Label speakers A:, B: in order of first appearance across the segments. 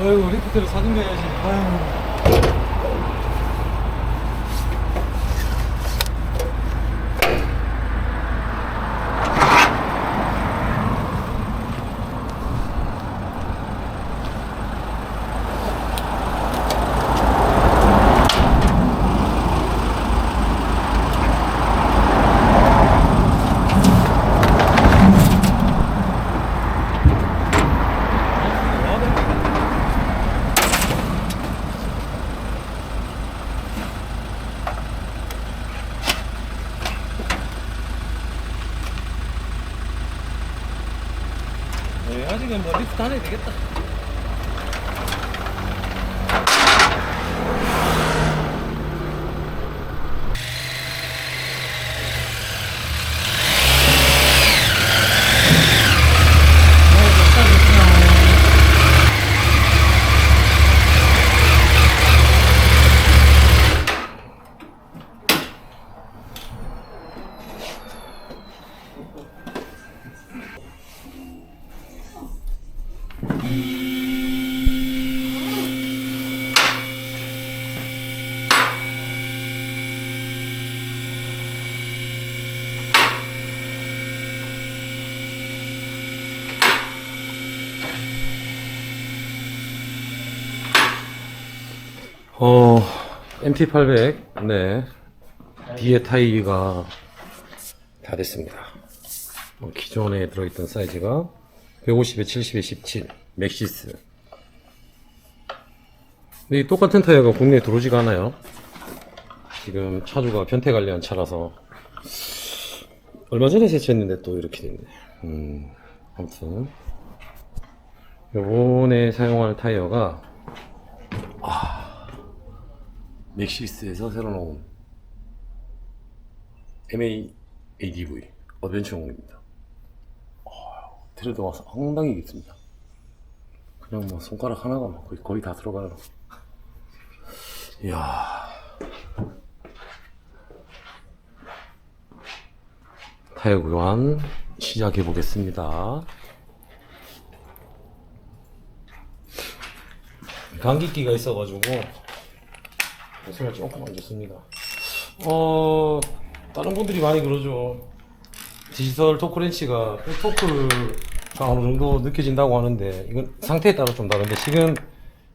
A: 아이고 리프트를 사준비해야지. 아이고. 네, 아직은 뭐 리프트 안 해도 되겠다.
B: MT800, 네. 뒤에 타이가 다 됐습니다. 기존에 들어있던 사이즈가 150에 70에 17, 맥시스. 근데 이 똑같은 타이어가 국내에 들어오지가 않아요. 지금 차주가 변태 관리한 차라서 얼마 전에 세차했는데 또 이렇게 됐네. 아무튼 요번에 사용할 타이어가 맥시스에서 새로 나온 MA-ADV 어드벤처용입니다. 트레드가 상당히 깊습니다. 그냥 뭐 손가락 하나가 막 거의 다 들어가요. 이야, 타이어 교환 시작해 보겠습니다. 감기기가 있어가지고 손을 조금 안 좋습니다. 다른 분들이 많이 그러죠. 디지털 토크렌치가 백토크가 어느 정도 느껴진다고 하는데, 이건 상태에 따라 좀 다른데, 지금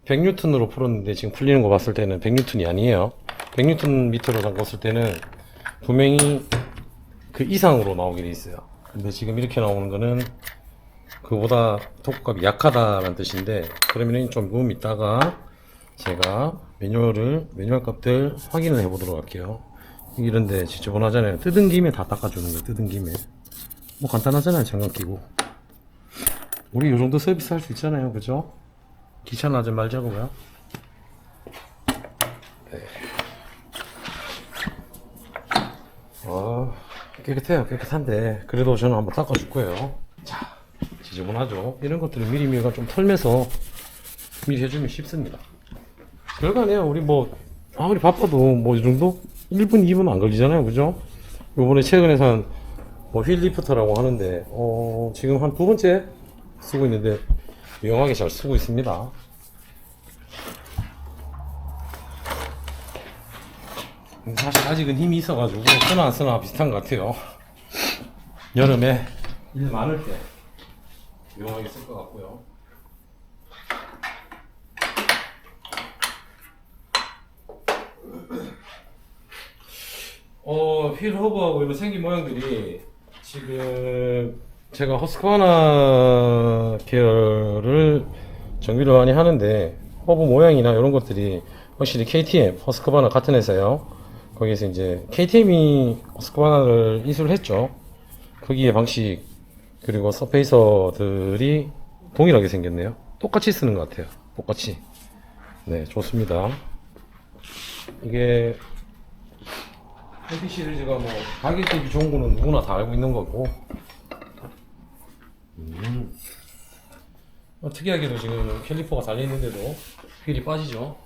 B: 100N으로 풀었는데, 지금 풀리는 거 봤을 때는 100N이 아니에요. 100N 밑으로 잠궜을 때는 분명히 그 이상으로 나오게 돼 있어요. 근데 지금 이렇게 나오는 거는 그보다 토크값이 약하다는 뜻인데, 그러면 좀 이따가 제가 매뉴얼 값들 확인을 해 보도록 할게요. 이런데 지저분하잖아요. 뜯은 김에 다 닦아주는 거예요. 뜯은 김에 뭐 간단하잖아요. 장갑 끼고 우리 요 정도 서비스 할 수 있잖아요. 그죠? 귀찮아하지 말자고요. 네. 깨끗해요. 깨끗한데 그래도 저는 한번 닦아줄 거예요. 자, 지저분하죠. 이런 것들은 미리미리가 좀 털면서 미리 해주면 쉽습니다. 별거 아니에요. 우리 뭐 아무리 바빠도 뭐 이 정도 1분 2분 안 걸리잖아요. 그죠? 요번에 최근에 산 뭐 휠리프터라고 하는데 지금 한 2번째 쓰고 있는데 유용하게 잘 쓰고 있습니다. 사실 아직은 힘이 있어가지고 쓰나 안 쓰나 비슷한 것 같아요. 여름에 일 많을 때 유용하게 쓸 것 같고요. 휠 허브하고 이런 생긴 모양들이 지금 제가 허스크바나 계열을 정비를 많이 하는데 허브 모양이나 이런 것들이 확실히 KTM, 허스크바나 같은 회사예요. 거기에서 이제 KTM이 허스크바나를 이수를 했죠. 거기에 방식 그리고 서페이서들이 동일하게 생겼네요. 똑같이 쓰는 것 같아요. 똑같이. 네, 좋습니다. 이게 MP 시리즈가 뭐 가격 대비 좋은 거는 누구나 다 알고 있는 거고, 특이하게도 지금 캘리퍼가 달려있는데도 휠이 빠지죠.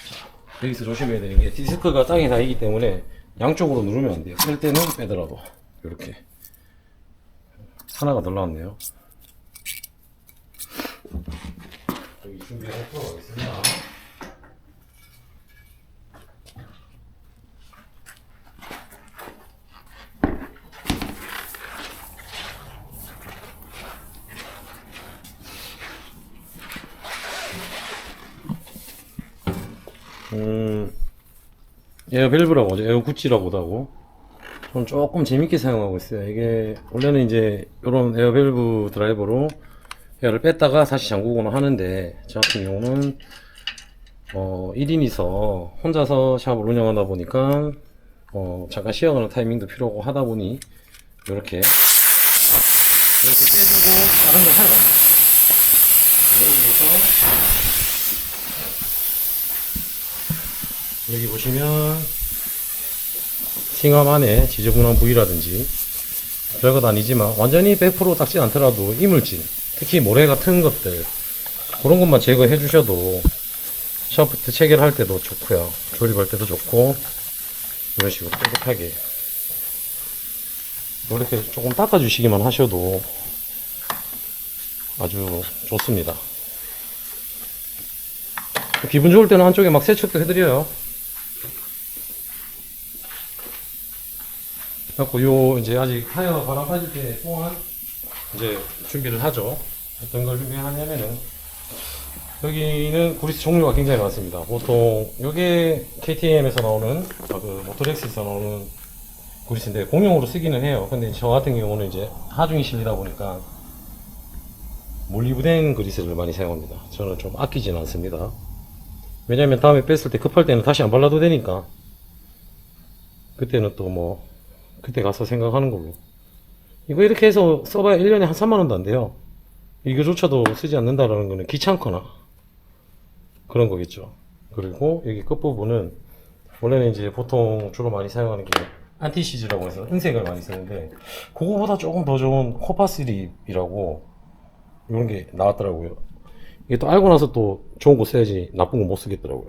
B: 자, 여기서 조심해야 되는 게 디스크가 땅에 닿이기 때문에 양쪽으로 누르면 안 돼요. 뺄 때는 빼더라도 이렇게 하나가 더 나왔네요. 여기 준비해 보도록 하겠습니다. 에어밸브라고 하죠. 에어구찌라고도 하고. 저는 조금 재밌게 사용하고 있어요. 이게, 원래는 이제, 요런 에어밸브 드라이버로 에어를 뺐다가 다시 잠그고는 하는데, 저 같은 경우는, 1인이서 혼자서 샵을 운영하다 보니까, 잠깐 쉬어가는 타이밍도 필요하고 하다 보니, 이렇게 빼주고, 다른 걸 사용합니다. 예를 들어서, 여기 보시면 싱암 안에 지저분한 부위라든지 별것 아니지만 완전히 100% 닦지 않더라도 이물질, 특히 모래 같은 것들 그런 것만 제거해 주셔도 샤프트 체결할 때도 좋고요, 조립할 때도 좋고, 이런 식으로 깨끗하게 이렇게 조금 닦아 주시기만 하셔도 아주 좋습니다. 기분 좋을 때는 한쪽에 막 세척도 해드려요. 그래갖고 요 이제 아직 타이어 바람 빠질 때 동안 이제 준비를 하죠. 어떤 걸 준비하냐면은, 여기는 그리스 종류가 굉장히 많습니다. 보통 요게 KTM에서 나오는 그 모토렉스에서 나오는 그리스인데 공용으로 쓰기는 해요. 근데 저 같은 경우는 이제 하중이 실리다 보니까 몰리브덴 그리스를 많이 사용합니다. 저는 좀 아끼진 않습니다. 왜냐면 다음에 뺐을 때 급할 때는 다시 안 발라도 되니까, 그때는 또 뭐 그때 가서 생각하는 걸로. 이거 이렇게 해서 써봐야 1년에 한 3만원도 안 돼요. 이거조차도 쓰지 않는다라는 거는 귀찮거나 그런 거겠죠. 그리고 여기 끝부분은 원래는 이제 보통 주로 많이 사용하는 게 안티시즈라고 해서 은색을 많이 쓰는데, 그거보다 조금 더 좋은 코파슬립이라고 이런 게 나왔더라고요. 이게 또 알고 나서 또 좋은 거 써야지 나쁜 거 못 쓰겠더라고요.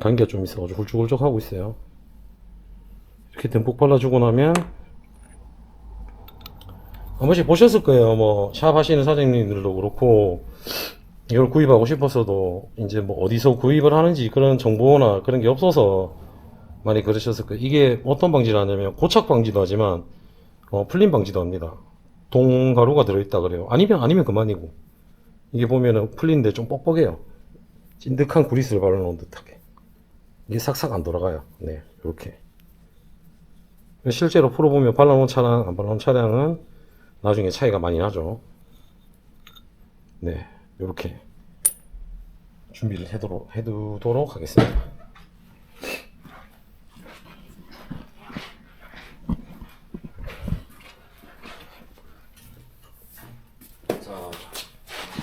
B: 감기가 좀 있어가지고 훌쩍훌쩍 하고 있어요. 이렇게 듬뿍 발라주고 나면, 한 번씩 보셨을 거예요. 뭐 샵 하시는 사장님들도 그렇고, 이걸 구입하고 싶었어도 이제 뭐 어디서 구입을 하는지 그런 정보나 그런 게 없어서 많이 그러셨을 거예요. 이게 어떤 방지를 하냐면 고착 방지도 하지만 풀림 방지도 합니다. 동가루가 들어있다 그래요. 아니면 그만이고, 이게 보면은 풀린데 좀 뻑뻑해요. 찐득한 그리스를 발라놓은 듯하게 이게 싹싹 안 돌아가요. 네, 이렇게. 실제로 풀어보면 발라놓은 차량 안 발라놓은 차량은 나중에 차이가 많이 나죠. 네, 이렇게 준비를 해두도록 하겠습니다. 자,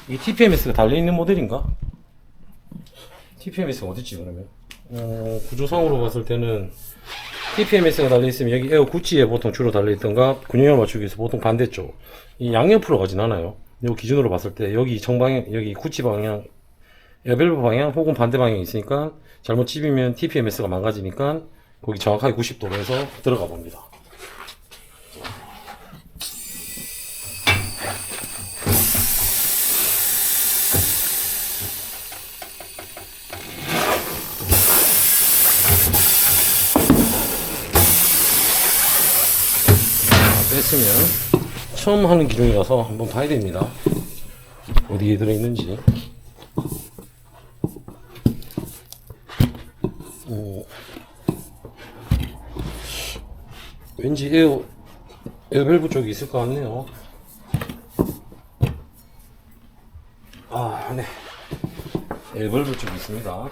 B: 이 TPMS가 달려있는 모델인가? TPMS가 어딨지 그러면? 구조상으로 봤을 때는 TPMS가 달려있으면 여기 에어 구찌에 보통 주로 달려있던가, 균형을 맞추기 위해서 보통 반대쪽 이 양옆으로 가진 않아요. 요 기준으로 봤을 때 여기 정방향, 여기 구찌 방향, 에어밸브 방향 혹은 반대 방향이 있으니까 잘못 찝으면 TPMS가 망가지니까 거기 정확하게 90도로 해서 들어가 봅니다. 뺐으면 처음 하는 기종이라서 한번 봐야 됩니다. 어디에 들어있는지. 왠지 에어밸브 쪽이 있을 것 같네요. 아, 네. 에어밸브 쪽이 있습니다.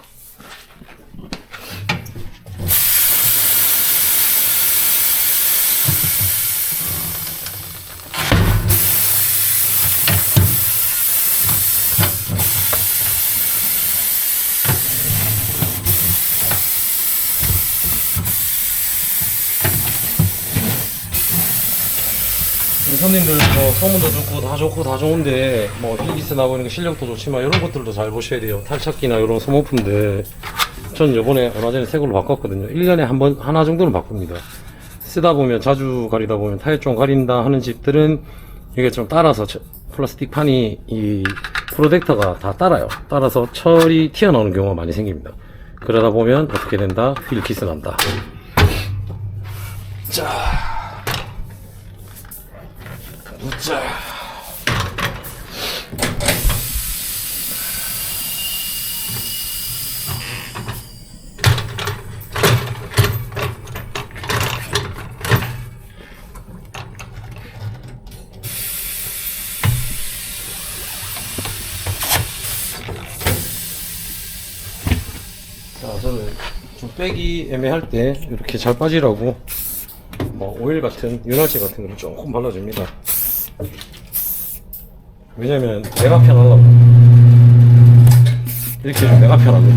B: 손님들 뭐 소문도 좋고 다 좋은데, 뭐 힐기스 나오는 거 실력도 좋지만 이런 것들도 잘 보셔야 돼요. 탈착기나 이런 소모품들. 전 요번에 얼마 전에 새 걸로 바꿨거든요. 1년에 하나 정도는 바꿉니다. 쓰다 보면, 자주 가리다 보면 타이어 좀 가린다 하는 집들은 이게 좀 따라서 플라스틱 판이 이 프로텍터가 다 따라요. 따라서 철이 튀어나오는 경우가 많이 생깁니다. 그러다 보면 어떻게 된다? 휠 키스 난다. 자, 자. 자, 저는 좀 빼기 애매할 때 이렇게 잘 빠지라고 뭐 오일 같은 윤활제 같은 걸 조금 발라줍니다. 왜냐면 내가 편하려고. 이렇게 좀 내가 편하거든.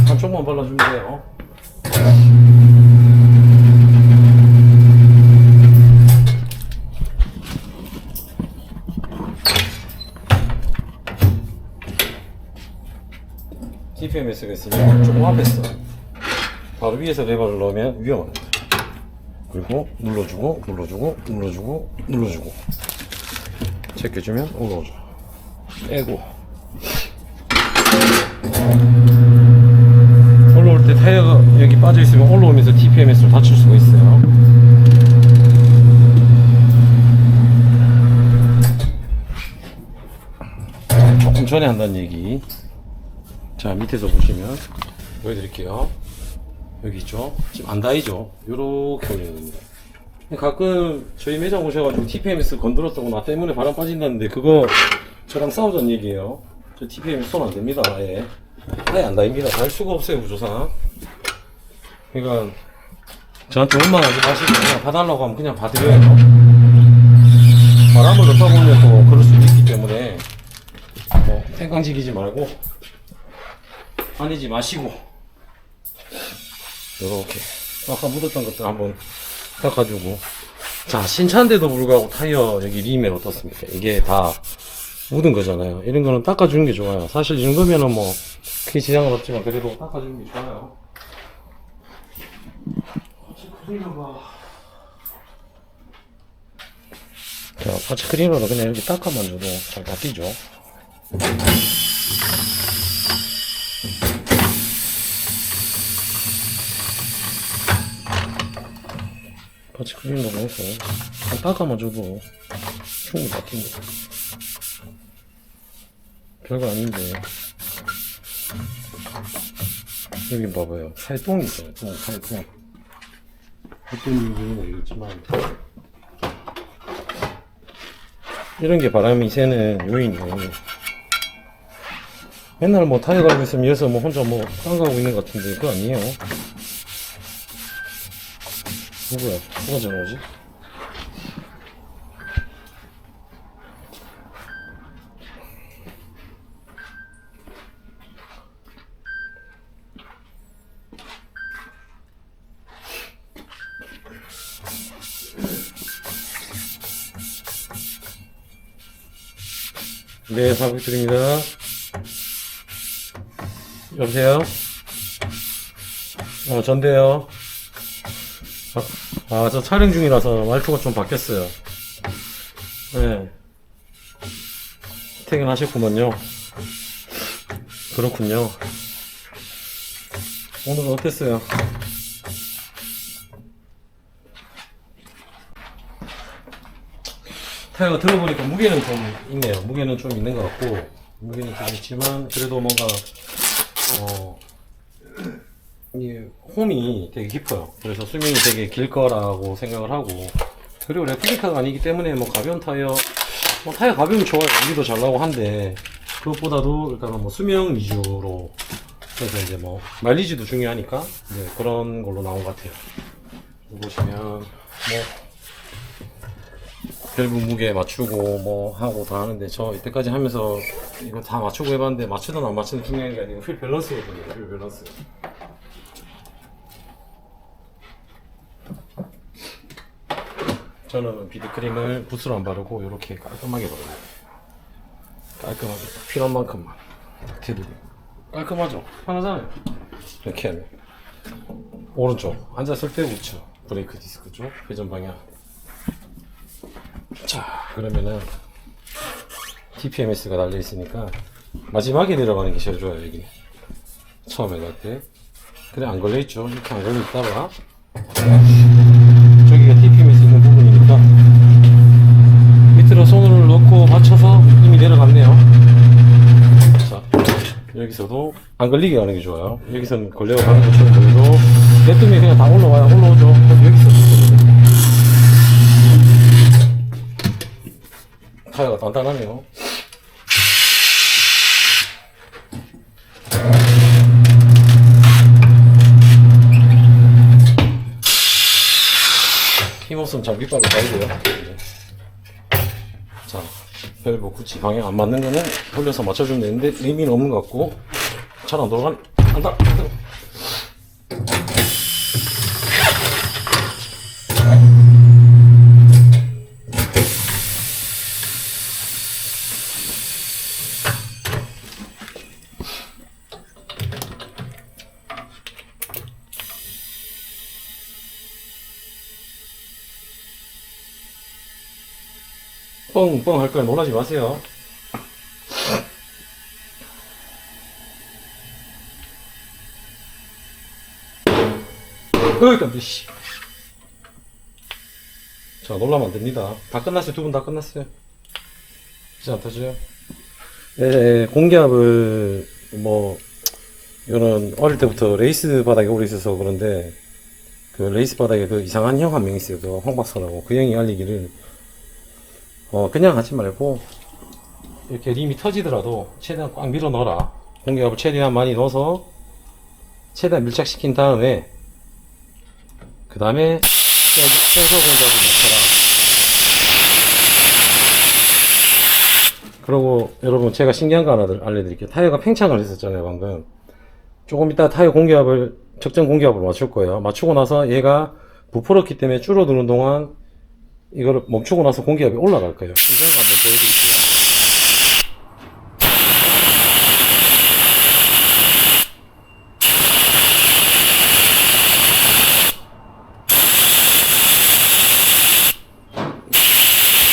B: 한쪽만 발라주면 돼요. TPMS가 있으면 조금 앞에서 바로 위에서 레버를 넣으면 위험합니다. 그리고 눌러주고 눌러주고 눌러주고 눌러주고 제껴주면 올라오죠. 빼고 올라올 때 타이어가 여기 빠져있으면 올라오면서 TPMS를 다칠 수가 있어요. 조금 전에 한다는 얘기. 자, 밑에서 보시면 보여드릴게요. 여기 있죠? 지금 안 닿이죠? 요렇게 올리는 겁니다. 가끔 저희 매장 오셔가지고 TPMS 건드렸다고 나 때문에 바람 빠진다는데 그거 저랑 싸우자는 얘기예요. 저 TPMS 손 안 됩니다. 아예 안 닿입니다. 닿을 수가 없어요, 구조상. 그러니까 저한테 원망하지 마시고 그냥 봐달라고 하면 그냥 봐드려요. 바람을 넣다 보면 또 그럴 수도 있기 때문에 뭐 팽강지기지 말고 아니지 마시고 요렇게 아까 묻었던 것들 한번 닦아주고. 자, 신차인데도 불구하고 타이어 여기 림에 어떻습니까? 이게 다 묻은 거잖아요. 이런 거는 닦아주는 게 좋아요. 사실 이 정도면은 뭐 크게 지장은 없지만 그래도 닦아주는 게 좋아요. 자, 파츠크리너로 그냥 이렇게 닦아만 줘도 잘 닦이죠. 파츠크리너로 해서 잘 닦아만 줘도 충분히 닦입니다. 별거 아닌데. 여기 봐봐요. 살똥이 있어요. 살똥. 어떤 이유인지 모르겠지만 이런 게 바람이 새는 요인이에요. 맨날 뭐 타이어 갈고 있으면 여기서 뭐 혼자 뭐 깡가고 있는 것 같은데 그거 아니에요. 누구야? 누가 전화오지? 네, 부탁드립니다. 여보세요? 전데요. 저 촬영 중이라서 말투가 좀 바뀌었어요. 네. 퇴근하셨구먼요. 그렇군요. 오늘은 어땠어요? 타이어가 들어보니까 무게는 좀 있네요. 무게는 좀 있는 것 같고, 무게는 좀 있지만, 그래도 뭔가, 이 홈이 되게 깊어요. 그래서 수명이 되게 길 거라고 생각을 하고, 그리고 레플리카가 아니기 때문에 뭐 가벼운 타이어, 뭐 타이어 가벼우면 좋아요. 여기도 잘 나오고 한데, 그것보다도 일단은 뭐 수명 위주로 해서 이제 뭐 마일리지도 중요하니까 이제 그런 걸로 나온 것 같아요. 보시면 뭐 밸브 무게 맞추고 뭐 하고 다 하는데, 저 이때까지 하면서 이거 다 맞추고 해봤는데 맞추든 안 맞추든 중요한 게 아니고 휠 밸런스거든요. 휠 밸런스. 저는 비드크림을 붓으로 안 바르고 이렇게 깔끔하게 바릅니다. 깔끔하게 필요한 만큼만 테두리 깔끔하죠? 편하잖아요. 이렇게 하면 오른쪽 앉았을 때 우측 브레이크 디스크 쪽 회전 방향 자, 그러면은 TPMS가 달려 있으니까 마지막에 내려가는 게 제일 좋아요. 여기 처음에 갈 때. 그래 안 걸려 있죠. 이렇게 안 걸려 있다가 저기가 TPMS 있는 부분이니까 밑으로 손을 넣고 맞춰서 이미 내려갔네요. 자, 여기서도 안 걸리게 하는 게 좋아요. 여기서는 걸려가는 것처럼 걸려도 냅두면 그냥 다 올라와요. 올라오죠. 그럼 여기서 타이어가 단단하네요. 힘없으면 장비빨로 가야돼요. 자, 밸브 굳이 방향 안 맞는 거는 돌려서 맞춰주면 되는데 의미는 없는 것 같고 잘 안 돌아간 안다. 뻥뻥 할 거야. 놀라지 마세요. 깜짝이야. 씨. 자, 놀라면 안 됩니다. 다 끝났어요. 두 분 다 끝났어요. 진짜 안 터져요. 네, 공기압을 뭐 이거는 어릴 때부터 레이스 바닥에 오래 있어서 그런데 그 레이스 바닥에 그 이상한 형 한 명 있어요. 그 황 박사라고. 그 형이 알리기를 그냥 하지 말고 이렇게 림이 터지더라도 최대한 꽉 밀어 넣어라. 공기압을 최대한 많이 넣어서 최대한 밀착시킨 다음에 그 다음에 센서 공기압을 넣더라. 그리고 여러분 제가 신기한 거 하나 알려드릴게요. 타이어가 팽창을 했었잖아요 방금. 조금 이따 타이어 공기압을 적정 공기압으로 맞출 거예요. 맞추고 나서 얘가 부풀었기 때문에 줄어드는 동안 이거를 멈추고 나서 공기압이 올라갈 거예요. 이걸 한번 보여드릴게요.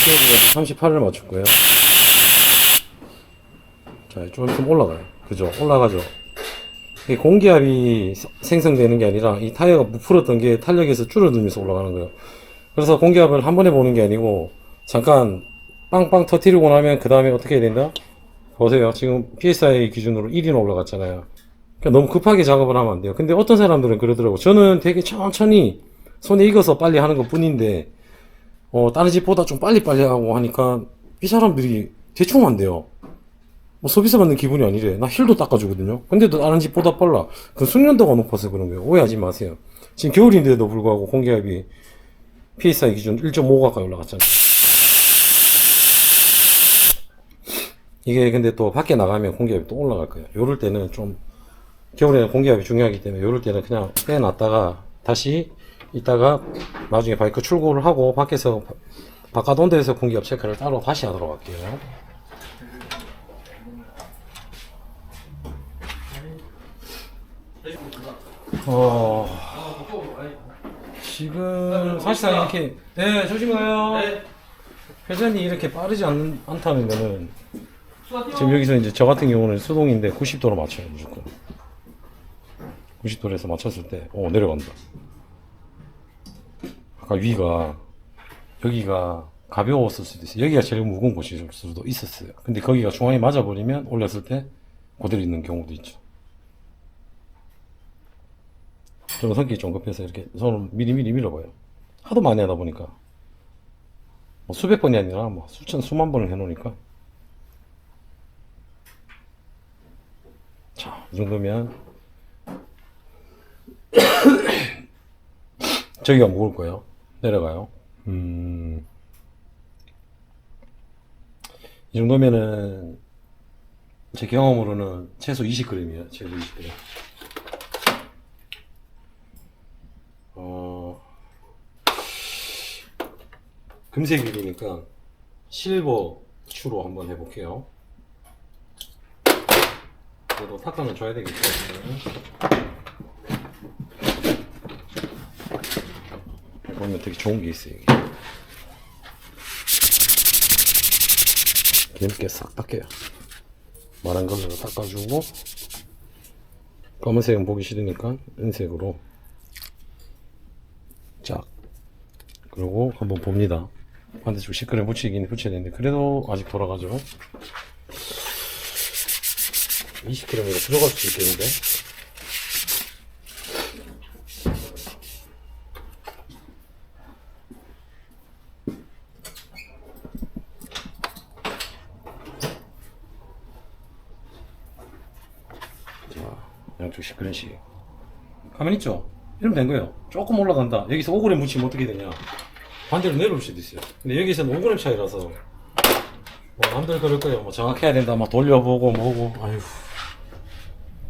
B: 기압이 38을 맞출 거예요. 자, 좀 있으면 올라가요. 그죠? 올라가죠. 이 공기압이 생성되는 게 아니라 이 타이어가 부풀었던 게 탄력에서 줄어들면서 올라가는 거예요. 그래서 공기압을 한 번에 보는 게 아니고 잠깐 빵빵 터뜨리고 나면 그 다음에 어떻게 해야 된다? 보세요. 지금 PSI 기준으로 1이나 올라갔잖아요. 그러니까 너무 급하게 작업을 하면 안 돼요. 근데 어떤 사람들은 그러더라고. 저는 되게 천천히 손에 익어서 빨리 하는 것 뿐인데 다른 집보다 좀 빨리빨리 하고 하니까 이 사람들이 대충 안 돼요. 뭐 서비스 받는 기분이 아니래. 나 힐도 닦아주거든요. 근데도 다른 집보다 빨라. 그 숙련도가 높아서 그런 거예요. 오해하지 마세요. 지금 겨울인데도 불구하고 공기압이 PSI 기준 1.5 가까이 올라갔잖아요. 이게 근데 또 밖에 나가면 공기압이 또 올라갈 거예요. 요럴 때는 좀 겨울에는 공기압이 중요하기 때문에 요럴 때는 그냥 빼놨다가 다시 이따가 나중에 바이크 출고를 하고 밖에서 바깥 온도에서 공기압 체크를 따로 다시 하도록 할게요. 지금 사실상 이렇게 네 조심 가요. 네. 회전이 이렇게 빠르지 않다는 거는 지금 여기서 이제 저 같은 경우는 수동인데 90도로 맞춰요 무조건. 90도로 해서 맞췄을 때 내려간다. 아까 위가 여기가 가벼웠을 수도 있어요. 여기가 제일 무거운 곳일 수도 있었어요. 근데 거기가 중앙에 맞아버리면 올렸을 때 그대로 있는 경우도 있죠. 저는 성격이 좀 급해서 이렇게 손을 미리미리 밀어봐요. 하도 많이 하다 보니까 뭐 수백 번이 아니라 뭐 수만 번을 해놓으니까. 자, 이 정도면 저기가 무거울 거예요. 내려가요. 이 정도면은 제 경험으로는 최소 20g이에요. 최소 20g. 금색이니까 실버 추로 한번 해볼게요. 그래도 탁감을 줘야 되겠죠. 보면 되게 좋은 게 있어요. 이게. 기름기 싹 닦여요. 마른 걸로 닦아주고, 검은색은 보기 싫으니까 은색으로 쫙. 그리고 한번 봅니다. 반대쪽 시끄러 붙이긴 붙여야 되는데 그래도 아직 돌아가죠. 20km면 들어갈 수 있겠는데. 자, 양쪽 10g씩 가만 있죠? 이러면 된 거예요. 조금 올라간다. 여기서 5g 묻히면 어떻게 되냐, 반대로 내려올 수도 있어요. 근데 여기서는 5g 차이라서 뭐 남들 그럴 거예요. 뭐 정확해야 된다, 막 돌려보고 뭐고, 아휴,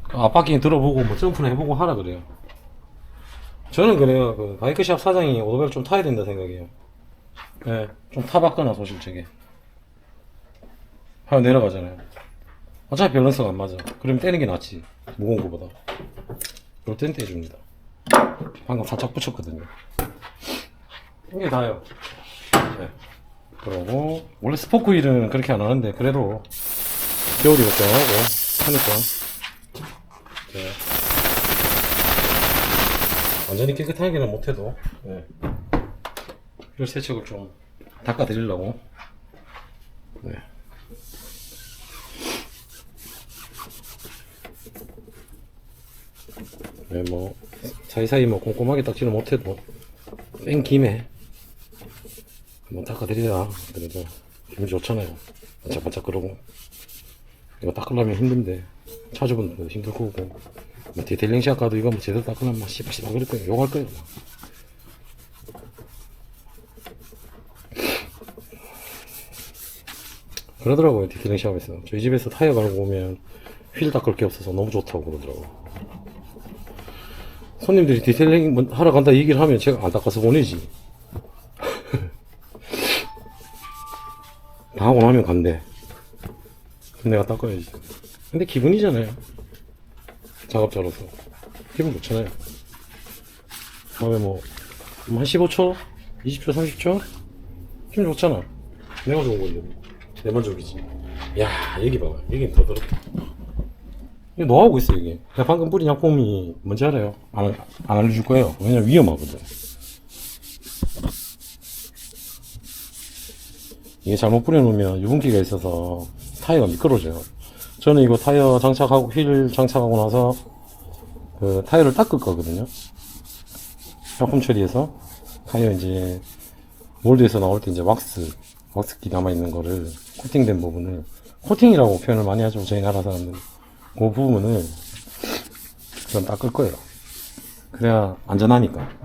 B: 앞바퀴 들어보고 뭐 점프를 해보고 하라 그래요. 저는 그래요. 그 바이크샵 사장이 오토바이를 좀 타야 된다 생각해요. 네, 좀 타봤거나 소실적에 하여 내려가잖아요. 어차피 밸런스가 안 맞아. 그러면 떼는 게 낫지, 무거운 거보다. 이럴 땐 떼줍니다. 방금 살짝 붙였거든요. 이게 다예요. 네. 그러고 원래 스포크 휠은 그렇게 안 하는데 그래도 겨울이 걱정하고 하니까, 네. 완전히 깨끗하게는 못해도, 네. 휠 세척을 좀 닦아드리려고. 네. 네, 뭐 사이사이 뭐 꼼꼼하게 닦지는 못해도 뺀 김에 한번 닦아드리자. 그래도 기분 좋잖아요. 반짝반짝 그러고. 이거 닦으려면 힘든데 차주분도 힘들 거고, 뭐 디테일링 샵 가도 이거 뭐 제대로 닦으려면 막 씨발 그럴 거예요. 욕할 거예요. 그러더라고요, 디테일링 샵에서. 저희 집에서 타이어 갈고 오면 휠 닦을 게 없어서 너무 좋다고 그러더라고요. 손님들이 디테일링 하러 간다 얘기를 하면 제가 안 닦아서 보내지. 다 하고 나면 간대. 그럼 내가 닦아야지. 근데 기분이잖아요. 작업자로서 기분 좋잖아요. 다음에 뭐 한 15초? 20초? 30초? 기분 좋잖아. 내가 좋은 건데 내 만족이지. 야, 여기 봐봐. 여긴 더 더럽다. 이거 노하우고 있어. 이게 내가 방금 뿌린 약품이 뭔지 알아요? 안 알려줄 거예요. 왜냐면 위험하거든. 이게 잘못 뿌려놓으면 유분기가 있어서 타이어가 미끄러져요. 저는 이거 타이어 장착하고 휠 장착하고 나서 그 타이어를 닦을 거거든요. 약품 처리해서 타이어 이제 몰드에서 나올 때 이제 왁스기 남아있는 거를, 코팅된 부분을, 코팅이라고 표현을 많이 하죠, 저희 나라 사람들은. 그 부분을 좀 닦을 거예요. 그래야 안전하니까.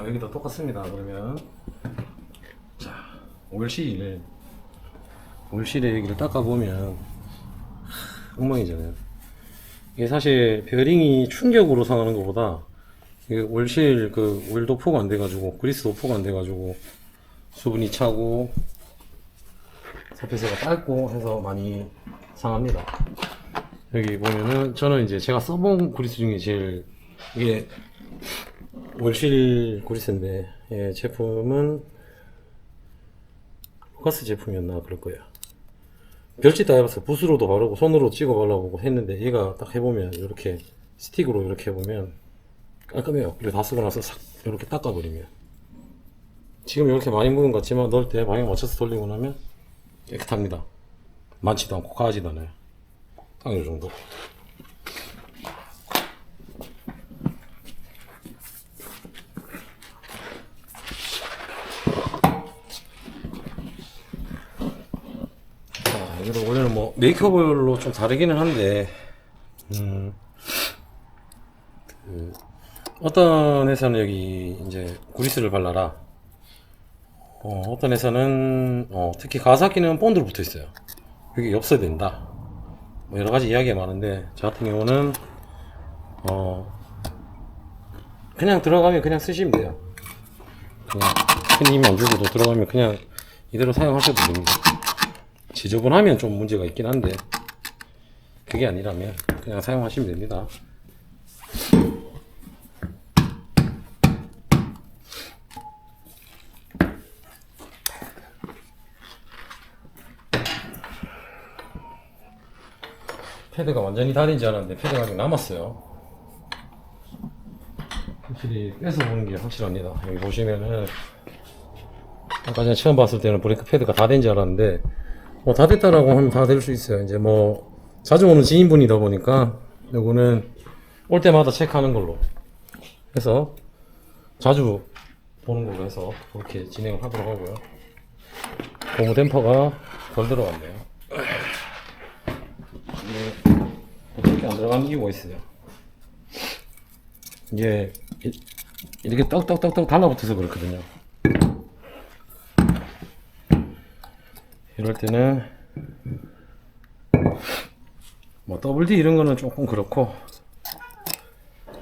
B: 여기도 똑같습니다. 그러면 자, 올실에 여기를 닦아보면 엉망이잖아요. 이게 사실 베어링이 충격으로 상하는 것보다 이게 올실 그 오일 도포가 안 돼가지고, 그리스 도포가 안 돼가지고 수분이 차고 서페스가 짧고 해서 많이 상합니다. 여기 보면은 저는 이제 제가 써본 그리스 중에 제일, 이게 올실 그리스인데, 예, 제품은 루카스 제품이었나 그럴 거예요. 별짓 다 해봤어요. 붓으로도 바르고 손으로 찍어 발라보고 했는데, 얘가 딱 해보면 이렇게 스틱으로 이렇게 해보면 깔끔해요. 그리고 다 쓰고 나서 싹 이렇게 닦아버리면, 지금 이렇게 많이 묻은 것 같지만 넣을 때 방향 맞춰서 돌리고 나면 깨끗합니다. 많지도 않고 과하지도 않아요. 딱 이 정도. 여기도 원래는 뭐 메이크업으로 좀 다르기는 한데, 어떤 회사는 여기 이제 그리스를 발라라. 어떤 회사는 특히 가와사키는 본드로 붙어 있어요. 여기 없어야 된다. 뭐 여러 가지 이야기가 많은데 저 같은 경우는 그냥 들어가면 그냥 쓰시면 돼요. 그냥 큰 힘 안 주고도 들어가면 그냥 이대로 사용하셔도 됩니다. 지저분하면 좀 문제가 있긴 한데 그게 아니라면 그냥 사용하시면 됩니다. 패드가 완전히 다 된지 알았는데 패드가 아직 남았어요. 확실히 빼서 보는 게 확실합니다. 여기 보시면은 아까 전에 처음 봤을 때는 브레이크 패드가 다 된지 알았는데 뭐 다 됐다라고 하면 다 될 수 있어요. 이제 뭐 자주 오는 지인분이다 보니까 요거는 올 때마다 체크하는 걸로 해서 자주 보는 걸로 해서 그렇게 진행을 하도록 하고요. 고무 댐퍼가 덜 들어갔네요. 이게 안 들어가는 이유가 있어요. 이게 이렇게 떡떡떡떡 달라붙어서 그렇거든요. 이럴 때는 뭐 WD 이런 거는 조금 그렇고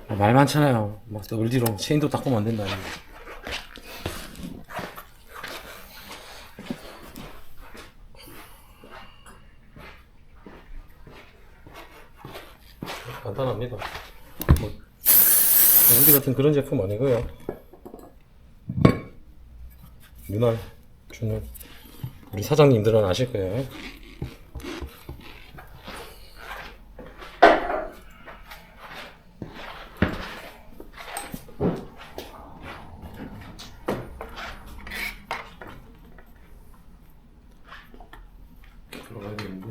B: 말 많잖아요. 막 WD로 체인도 닦으면 안 된다. 간단합니다. 뭐 WD 같은 그런 제품 아니고요. 윤활, 준활 우리 사장님들은 아실 거예요. 들어가야 되는데.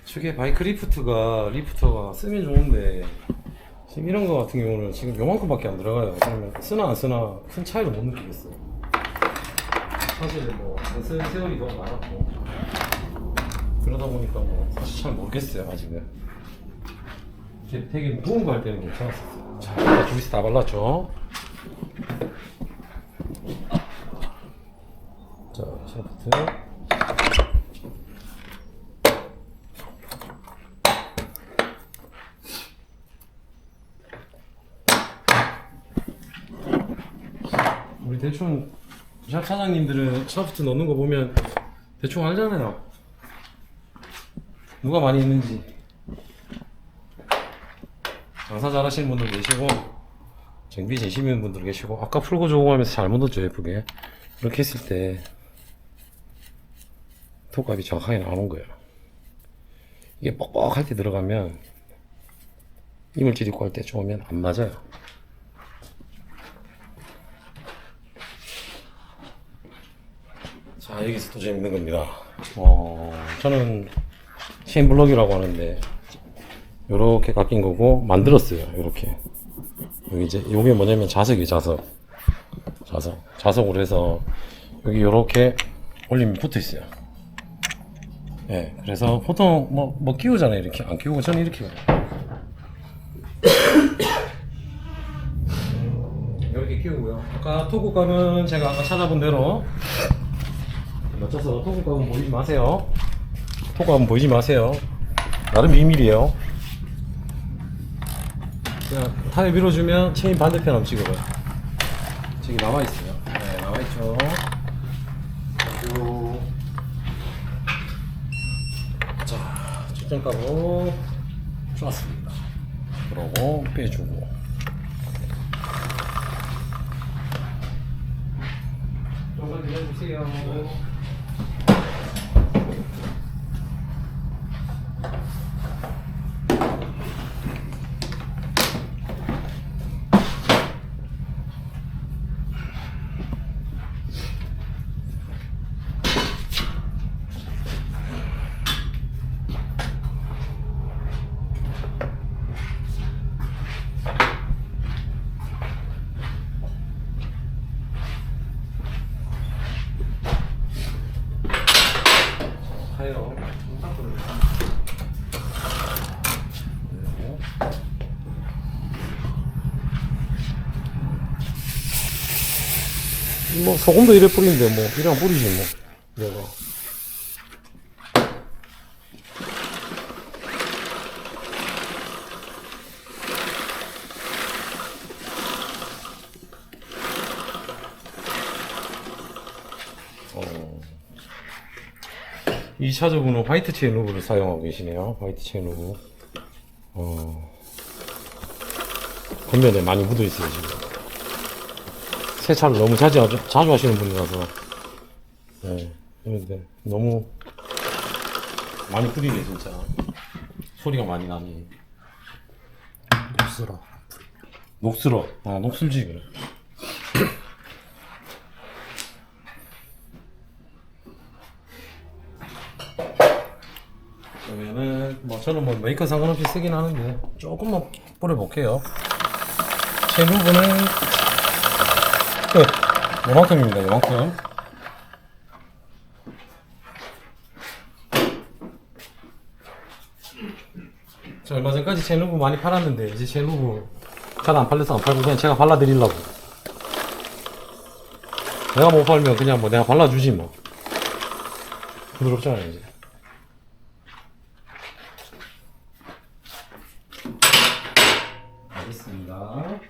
B: 저게 바이크 리프터가 쓰면 좋은데 지금 이런 거 같은 경우는 지금 요만큼밖에 안 들어가요. 그러면 쓰나 안 쓰나 큰 차이를 못 느끼겠어요. 사실 뭐 안 쓰는 세월이 너무 많았고 그러다 보니까 뭐 사실 잘 모르겠어요 아직은. 되게 무거운 거 할 때는 괜찮았었어요. 자, 일단 주비스 다 발랐죠. 자, 샤프트. 우리 대충 샵 사장님들은 샤프트 넣는 거 보면 대충 알잖아요. 누가 많이 있는지. 장사 잘하시는 분들 계시고 정비 재시는 분들 계시고 아까 풀고 조고 하면서 잘 묻었죠 예쁘게. 이렇게 했을 때 톡값이 정확하게 나오는 거예요. 이게 뻑뻑할 때 들어가면 이물질 입고 할 때 좋으면 안 맞아요. 자, 여기서 또 재밌는 겁니다. 저는 체인블럭이라고 하는데 요렇게 깎인 거고 만들었어요. 요렇게 여기 이제 요게 뭐냐면 자석이에요. 자석으로 해서 여기 요렇게 올리면 붙어 있어요. 예, 그래서 보통 뭐 끼우잖아요. 이렇게 안 끼우고 저는 이렇게 이렇게 끼우고요. 아까 토구값은 제가 아까 찾아본 대로 맞춰서 토구값은 보이지 마세요. 토구값은 보이지 마세요. 나름 비밀이에요. 그냥 타일 밀어주면 체인 반대편 한번 찍어봐요. 저기 나와있어요. 네, 나와있죠. 자, 측정값으로 좋았습니다. 그러고 빼주고. 좀만 기다려주세요. 뭐 소금도 이래 뿌리는데 뭐 이래만 뿌리지 뭐. 내가. 이 차주분은 화이트 체인 루브를 사용하고 계시네요. 화이트 체인 루브. 겉면에 많이 묻어 있어요 지금. 세차를 너무 자주 하시는 분이라서. 네. 그런데 너무 많이 뿌리네 진짜. 소리가 많이 나니. 녹슬어. 녹슬어. 아 녹슬지 그래. 그러면은 뭐 저는 뭐 메이커 상관없이 쓰긴 하는데 조금만 뿌려볼게요. 제 부분은 끝. 요만큼입니다. 요만큼. 저 얼마 전까지 젤루브 많이 팔았는데 이제 젤루브 잘 안 팔려서 안 팔고 그냥 제가 발라드리려고. 내가 못 팔면 그냥 뭐 내가 발라주지 뭐. 부드럽잖아요 이제. 알겠습니다.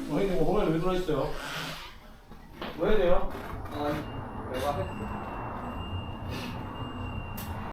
B: 형님 오늘 왜 들어있어요? 왜 해야 돼요?
A: 아, 내가 했어.